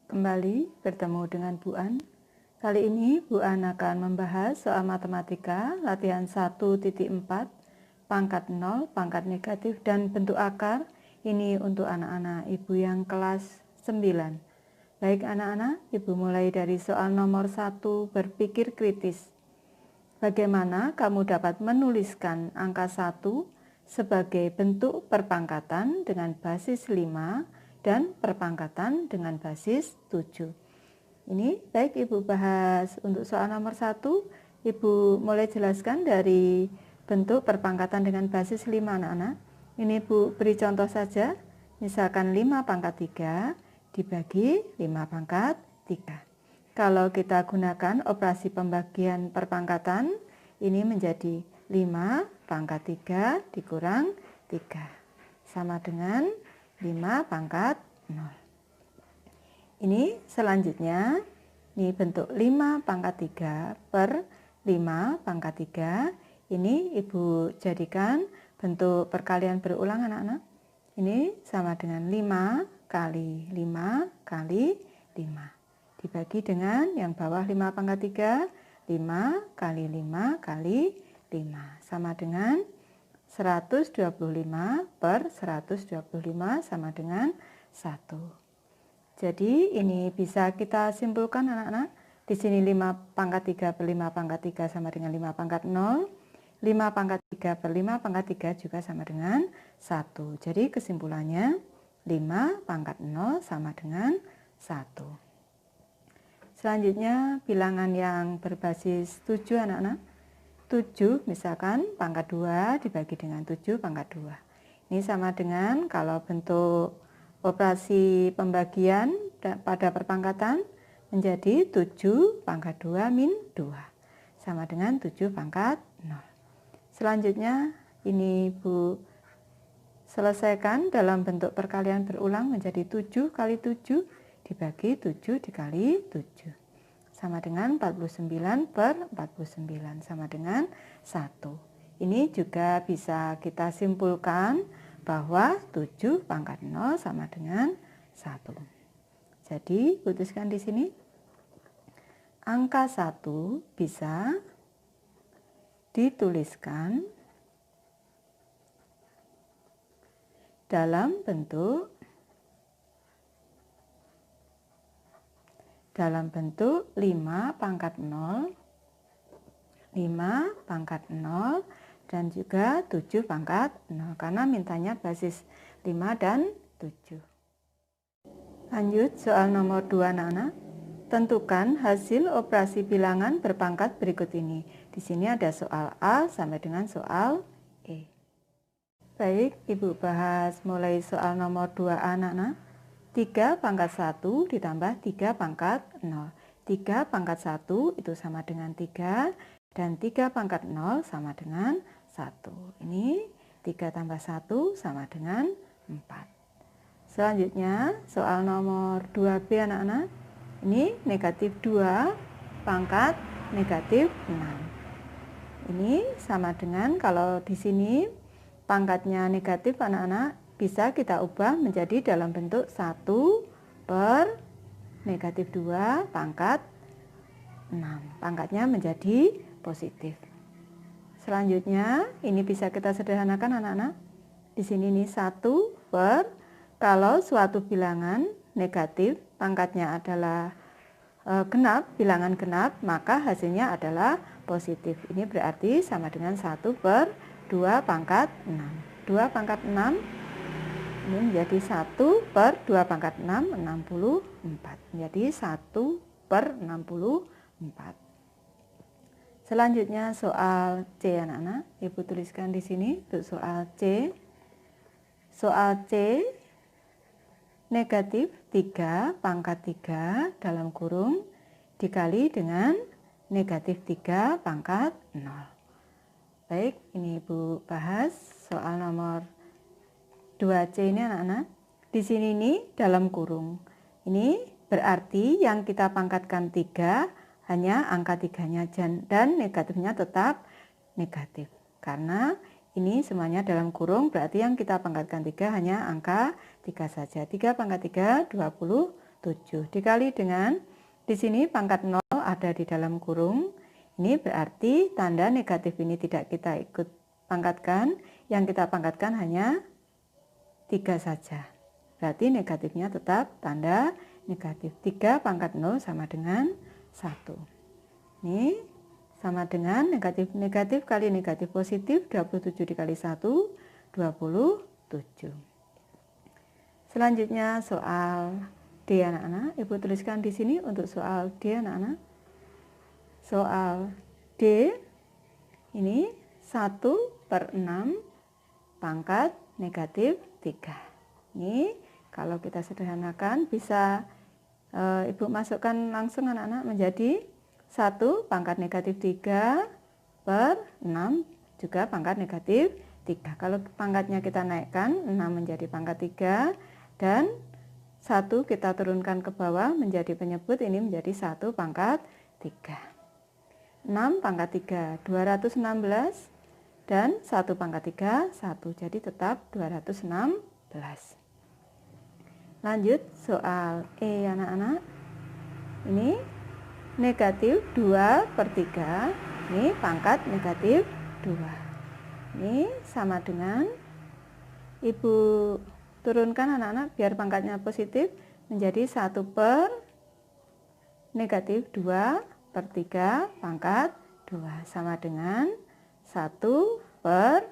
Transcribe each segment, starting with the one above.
Kembali bertemu dengan Bu An. Kali ini Bu An akan membahas soal matematika latihan 1.4 pangkat 0, pangkat negatif dan bentuk akar. Ini untuk anak-anak Ibu yang kelas 9. Baik anak-anak, Ibu mulai dari soal nomor 1 berpikir kritis. Bagaimana kamu dapat menuliskan angka 1 sebagai bentuk perpangkatan dengan basis 5 dan perpangkatan dengan basis 7. Ini baik Ibu bahas untuk soal nomor 1. Ibu mulai jelaskan dari bentuk perpangkatan dengan basis 5 anak-anak. Ini Bu beri contoh saja. Misalkan 5 pangkat 3 dibagi 5 pangkat 3. Kalau kita gunakan operasi pembagian perpangkatan, ini menjadi 5 pangkat 3 dikurang 3. Sama dengan 5 pangkat 0. Ini selanjutnya, ini bentuk 5 pangkat 3 per 5 pangkat 3. Ini Ibu jadikan bentuk perkalian berulang anak-anak. Ini sama dengan 5 kali 5 kali 5. Dibagi dengan yang bawah 5 pangkat 3, 5 kali 5 kali 5. Sama dengan 125 per 125 sama dengan 1. Jadi ini bisa kita simpulkan anak-anak. Di sini 5 pangkat 3 per 5 pangkat 3 sama dengan 5 pangkat 0. 5 pangkat 3 per 5 pangkat 3 juga sama dengan 1. Jadi kesimpulannya 5 pangkat 0 sama dengan 1. Selanjutnya bilangan yang berbasis 7 anak-anak. 7 misalkan pangkat 2 dibagi dengan 7 pangkat 2. Ini sama dengan kalau bentuk operasi pembagian pada perpangkatan menjadi 7 pangkat 2 min 2. Sama dengan 7 pangkat 0. Selanjutnya ini Ibu selesaikan dalam bentuk perkalian berulang menjadi 7 kali 7 dibagi 7 dikali 7. Sama dengan 49 per 49 sama dengan 1. Ini juga bisa kita simpulkan bahwa 7 pangkat 0 sama dengan 1. Jadi putuskan di sini. Angka 1 bisa dituliskan dalam bentuk 5 pangkat 0, 5 pangkat 0, dan juga 7 pangkat 0. Karena mintanya basis 5 dan 7. Lanjut soal nomor 2 anak-anak. Tentukan hasil operasi bilangan berpangkat berikut ini. Di sini ada soal A sampai dengan soal E. Baik, Ibu bahas mulai soal nomor 2 anak-anak. 3 pangkat 1 ditambah 3 pangkat 0. 3 pangkat 1 itu sama dengan 3 dan 3 pangkat 0 sama dengan 1. Ini 3 tambah 1 sama dengan 4. Selanjutnya soal nomor 2B anak-anak. Ini negatif 2 pangkat negatif 6. Ini sama dengan kalau di sini pangkatnya negatif anak-anak bisa kita ubah menjadi dalam bentuk 1 per negatif 2 pangkat 6. Pangkatnya menjadi positif. Selanjutnya ini bisa kita sederhanakan anak-anak. Di sini nih 1 per, kalau suatu bilangan negatif pangkatnya adalah genap, bilangan genap, maka hasilnya adalah positif. Ini berarti sama dengan 1 per 2 pangkat 6. 2 pangkat 6 ini menjadi 1 per 2 pangkat 6, 64. Menjadi 1 per 64. Selanjutnya soal C anak-anak. Ibu tuliskan di sini untuk soal C. Soal C, negatif 3 pangkat 3 dalam kurung dikali dengan negatif 3 pangkat 0. Baik, ini Ibu bahas soal nomor 2C ini anak-anak. Di sini nih dalam kurung. Ini berarti yang kita pangkatkan 3 hanya angka 3-nya dan negatifnya tetap negatif. Karena ini semuanya dalam kurung berarti yang kita pangkatkan 3 hanya angka 3 saja. 3 pangkat 3, 21. 7 dikali dengan di sini pangkat 0 ada di dalam kurung. Ini berarti tanda negatif ini tidak kita ikut pangkatkan, yang kita pangkatkan hanya 3 saja. Berarti negatifnya tetap tanda negatif. 3 pangkat 0 sama dengan 1. Ini sama dengan negatif kali negatif positif, 27 dikali 1, 27. Selanjutnya soal D anak-anak. Ibu tuliskan di sini untuk soal D anak-anak. Soal D ini 1/6 pangkat negatif 3. Ini kalau kita sederhanakan bisa Ibu masukkan langsung anak-anak menjadi 1 pangkat negatif 3/6 juga pangkat negatif 3. Kalau pangkatnya kita naikkan 6 menjadi pangkat 3 dan 1 kita turunkan ke bawah menjadi penyebut, ini menjadi 1 pangkat 3. 6 pangkat 3 216 dan 1 pangkat 3 1, jadi tetap 216. Lanjut soal E anak-anak. Ini negatif 2/3, ini pangkat negatif 2. Ini sama dengan Ibu turunkan anak-anak biar pangkatnya positif menjadi 1 per negatif 2/3 pangkat 2 sama dengan 1 per,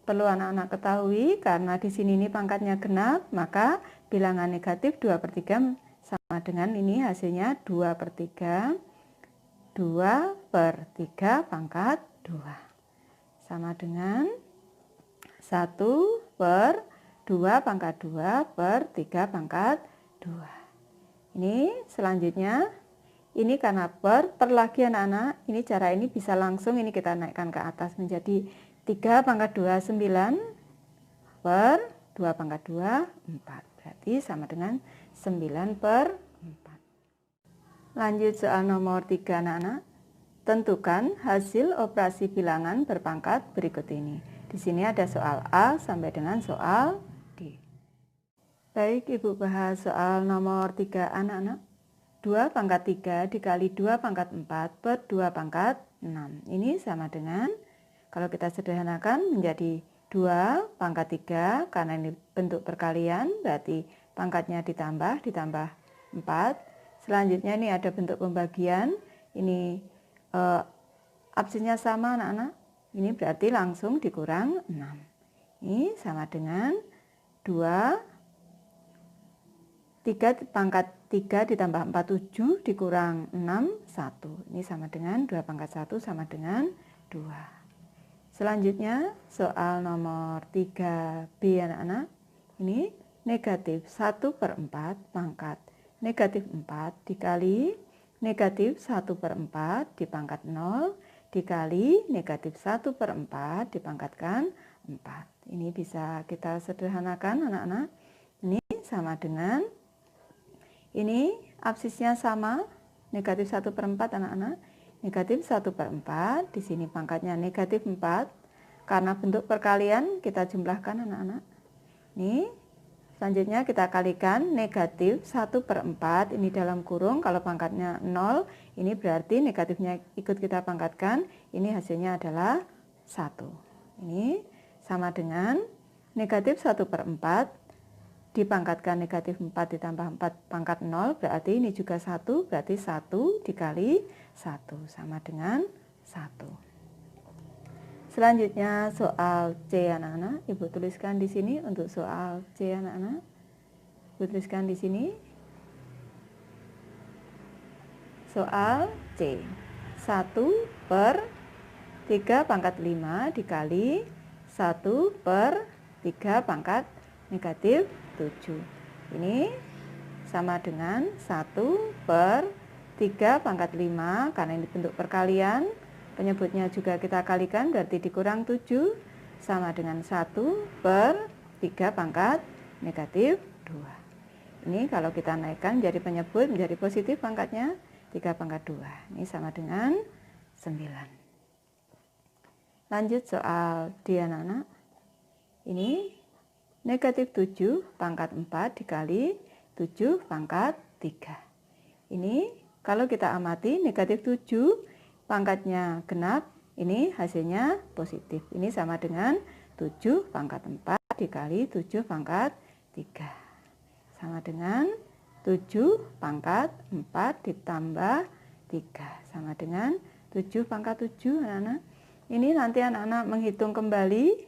perlu anak-anak ketahui karena di sini ini pangkatnya genap, maka bilangan negatif 2/3 sama dengan ini hasilnya 2/3, 2/3 pangkat 2 sama dengan 1 per 2 pangkat 2 per 3 pangkat 2. Ini selanjutnya, ini karena per lagi anak-anak, ini cara ini bisa langsung ini kita naikkan ke atas menjadi 3 pangkat 2 9 per 2 pangkat 2 4. Berarti sama dengan 9/4. Lanjut soal nomor 3 anak-anak. Tentukan hasil operasi bilangan berpangkat berikut ini. Di sini ada soal A sampai dengan soal D. Baik, Ibu bahas soal nomor 3 anak-anak. 2 pangkat 3 dikali 2 pangkat 4 per 2 pangkat 6. Ini sama dengan, kalau kita sederhanakan menjadi 2 pangkat 3, karena ini bentuk perkalian, berarti pangkatnya ditambah 4. Selanjutnya ini ada bentuk pembagian, ini absisnya sama anak-anak, ini berarti langsung dikurang 6. Ini sama dengan 2, 3 pangkat 3 ditambah 4 7 dikurang 6 1. Ini sama dengan 2 pangkat 1 sama dengan 2. Selanjutnya soal nomor 3B anak-anak. Ini negatif 1/4 pangkat negatif 4 dikali negatif 1/4 dipangkat 0 dikali negatif 1/4 dipangkatkan 4. Ini bisa kita sederhanakan anak-anak. Ini sama dengan, ini absisnya sama, negatif 1/4 anak-anak. Negatif 1/4, di sini pangkatnya negatif 4. Karena bentuk perkalian kita jumlahkan anak-anak. Ini selanjutnya kita kalikan negatif 1/4, ini dalam kurung, kalau pangkatnya 0, ini berarti negatifnya ikut kita pangkatkan, ini hasilnya adalah 1. Ini sama dengan negatif 1/4 dipangkatkan negatif 4 ditambah 4 pangkat 0, berarti ini juga 1, berarti 1 dikali 1 sama dengan 1. Selanjutnya soal C anak-anak, Ibu tuliskan di sini untuk soal C anak-anak. Ibu tuliskan di sini soal C. 1/3 pangkat 5 dikali 1/3 pangkat negatif 7. Ini sama dengan 1/3 pangkat 5, karena ini bentuk perkalian, penyebutnya juga kita kalikan, berarti dikurang 7 sama dengan 1/3 pangkat negatif 2. Ini kalau kita naikkan jadi penyebut menjadi positif pangkatnya 3 pangkat 2. Ini sama dengan 9. Lanjut soal D anak-anak. Ini negatif 7 pangkat 4 dikali 7 pangkat 3. Ini kalau kita amati negatif 7 pangkatnya genap, ini hasilnya positif. Ini sama dengan 7 pangkat 4 dikali 7 pangkat 3. Sama dengan 7 pangkat 4 ditambah 3. Sama dengan 7 pangkat 7 anak-anak. Ini nanti anak-anak menghitung kembali.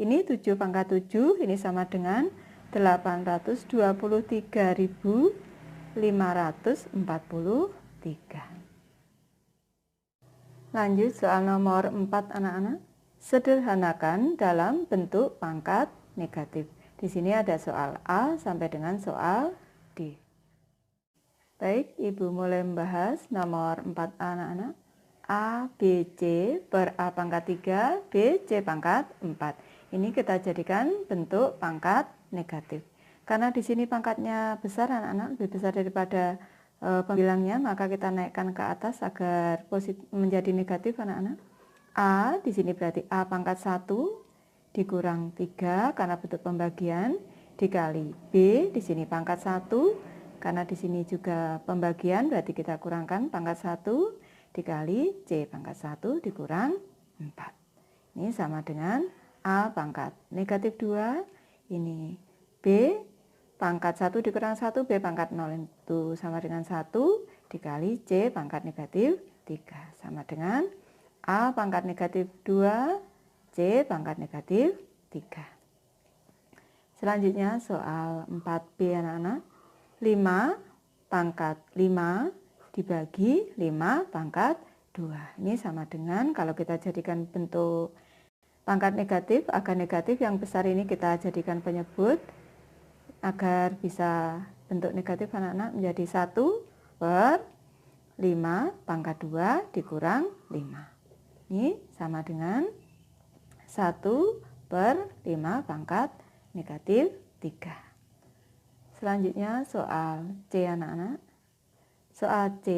Ini 7 pangkat 7, ini sama dengan 823.543. Lanjut soal nomor 4 anak-anak. Sederhanakan dalam bentuk pangkat negatif. Di sini ada soal A sampai dengan soal D. Baik, Ibu mulai membahas nomor 4 anak-anak. A, B, C per A pangkat 3, B, C pangkat 4. Ini kita jadikan bentuk pangkat negatif. Karena di sini pangkatnya besar anak-anak, lebih besar daripada pembilangnya, maka kita naikkan ke atas agar menjadi negatif anak-anak. A di sini berarti A pangkat 1 dikurang 3 karena bentuk pembagian dikali B di sini pangkat 1 karena di sini juga pembagian berarti kita kurangkan pangkat 1 dikali C pangkat 1 dikurang 4. Ini sama dengan A pangkat negatif 2, ini B pangkat 1 dikurang 1, B pangkat 0 itu sama dengan 1 dikali C pangkat negatif 3 sama dengan A pangkat negatif 2, C pangkat negatif 3. Selanjutnya soal 4B anak-anak. 5 pangkat 5 dibagi 5 pangkat 2. Ini sama dengan kalau kita jadikan bentuk pangkat negatif, agar negatif yang besar ini kita jadikan penyebut agar bisa bentuk negatif anak-anak menjadi 1 per 5 pangkat 2 dikurang 5. Ini sama dengan 1 per 5 pangkat negatif 3. Selanjutnya soal C anak-anak. Soal C,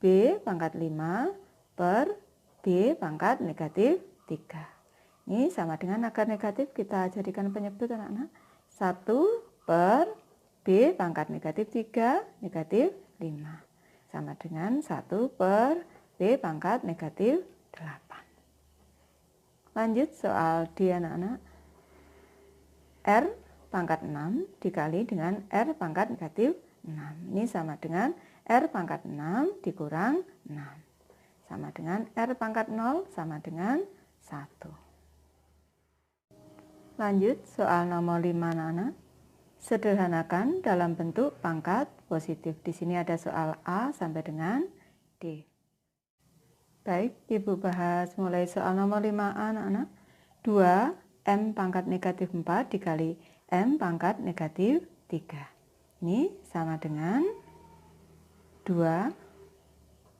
B pangkat 5 per B pangkat negatif 3. Ini sama dengan agar negatif kita jadikan penyebut anak-anak. 1 per B pangkat negatif 3 negatif 5. Sama dengan 1 per B pangkat negatif 8. Lanjut soal D anak-anak. R pangkat 6 dikali dengan R pangkat negatif 6. Ini sama dengan R pangkat 6 dikurang 6. Sama dengan R pangkat 0 sama dengan 1. Lanjut soal nomor 5 anak-anak. Sederhanakan dalam bentuk pangkat positif. Di sini ada soal A sampai dengan D. Baik, Ibu bahas mulai soal nomor 5A anak-anak. 2 M pangkat negatif 4 dikali M pangkat negatif 3. Ini sama dengan 2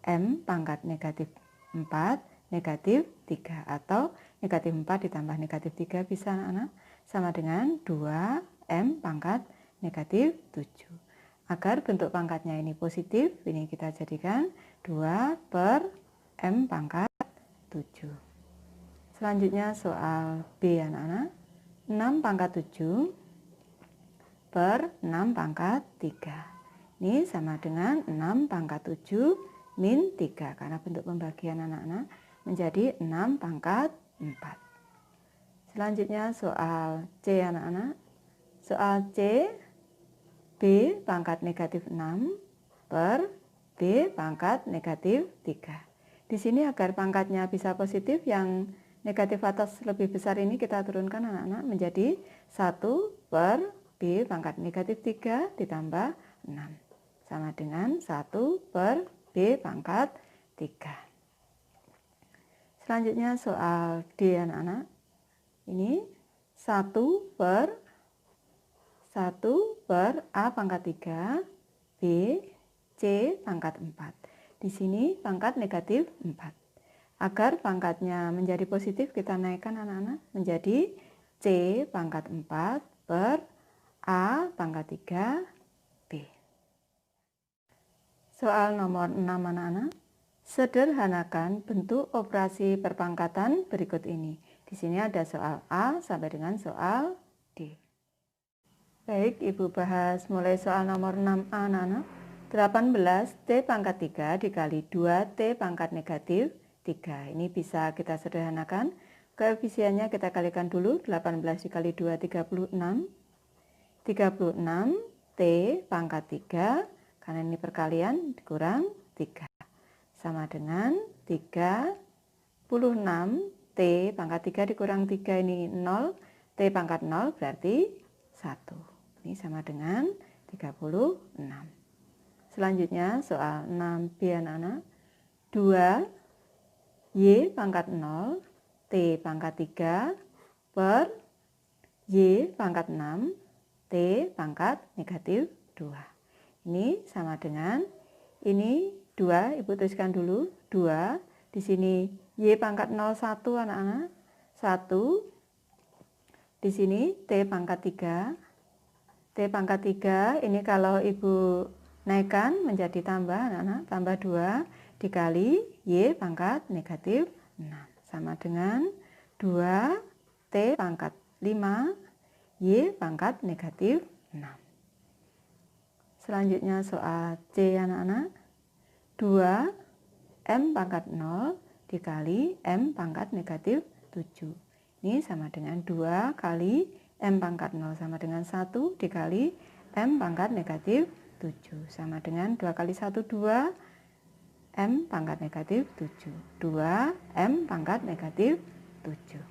M pangkat negatif 4 negatif 3 atau negatif 4 ditambah negatif 3 bisa anak-anak sama dengan 2 M pangkat negatif 7. Agar bentuk pangkatnya ini positif, ini kita jadikan 2 per M pangkat 7. Selanjutnya soal B anak-anak. 6 pangkat 7 per 6 pangkat 3. Ini sama dengan 6 pangkat 7 min 3 karena bentuk pembagian anak-anak menjadi 6 pangkat 4. Selanjutnya soal C anak-anak. Soal C, B pangkat negatif 6 per B pangkat negatif 3. Di sini agar pangkatnya bisa positif, yang negatif atas lebih besar ini kita turunkan anak-anak menjadi 1 per B pangkat negatif 3 ditambah 6. Sama dengan 1 per B pangkat 3. Selanjutnya soal D anak-anak. Ini 1 per A pangkat 3 B C pangkat 4. Di sini pangkat negatif 4. Agar pangkatnya menjadi positif kita naikkan anak-anak menjadi C pangkat 4 per A pangkat 3 B. Soal nomor 6 anak-anak. Sederhanakan bentuk operasi perpangkatan berikut ini. Di sini ada soal A sampai dengan soal D. Baik, Ibu bahas mulai soal nomor 6A, anak-anak. 18 T pangkat 3 dikali 2 T pangkat negatif 3. Ini bisa kita sederhanakan. Koefisiennya kita kalikan dulu. 18 dikali 2, 36. 36 T pangkat 3. Karena ini perkalian, dikurang 3. Sama dengan 36 T pangkat 3 dikurang 3, ini 0. T pangkat 0 berarti 1. Ini sama dengan 36. Selanjutnya soal 6B, anak-anak. 2 Y pangkat 0 T pangkat 3 per Y pangkat 6 T pangkat negatif 2. Ini sama dengan, ini 2, Ibu tuliskan dulu. 2, di sini Y pangkat 0 1, anak-anak. 1, di sini T pangkat 3. T pangkat 3, ini kalau Ibu naikkan menjadi tambah, anak-anak, tambah 2 dikali Y pangkat negatif 6. Sama dengan 2 T pangkat 5 Y pangkat negatif 6. Selanjutnya soal C, anak-anak. 2 M pangkat 0 dikali M pangkat negatif 7. Ini sama dengan 2 kali M pangkat 0 sama dengan 1 dikali M pangkat negatif 7. Sama dengan 2 kali 1, 2 M pangkat negatif 7. 2 M pangkat negatif 7.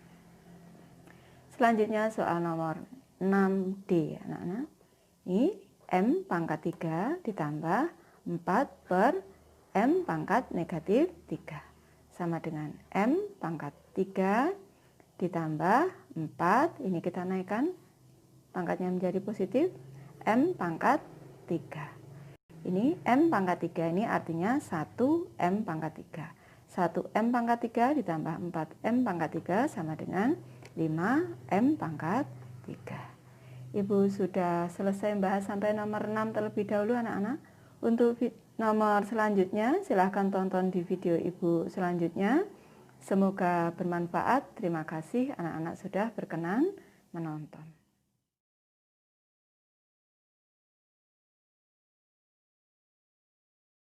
Selanjutnya soal nomor 6D, anak-anak. Ini M pangkat 3 ditambah 4 per M pangkat negatif 3. Sama dengan M pangkat 3 ditambah 4, ini kita naikkan pangkatnya menjadi positif, M pangkat 3. Ini M pangkat 3 ini artinya 1M pangkat 3. 1M pangkat 3 ditambah 4M pangkat 3 sama dengan 5M pangkat 3. Ibu sudah selesai membahas sampai nomor 6 terlebih dahulu, anak-anak. Untuk nomor selanjutnya silahkan tonton di video Ibu selanjutnya. Semoga bermanfaat. Terima kasih anak-anak sudah berkenan menonton.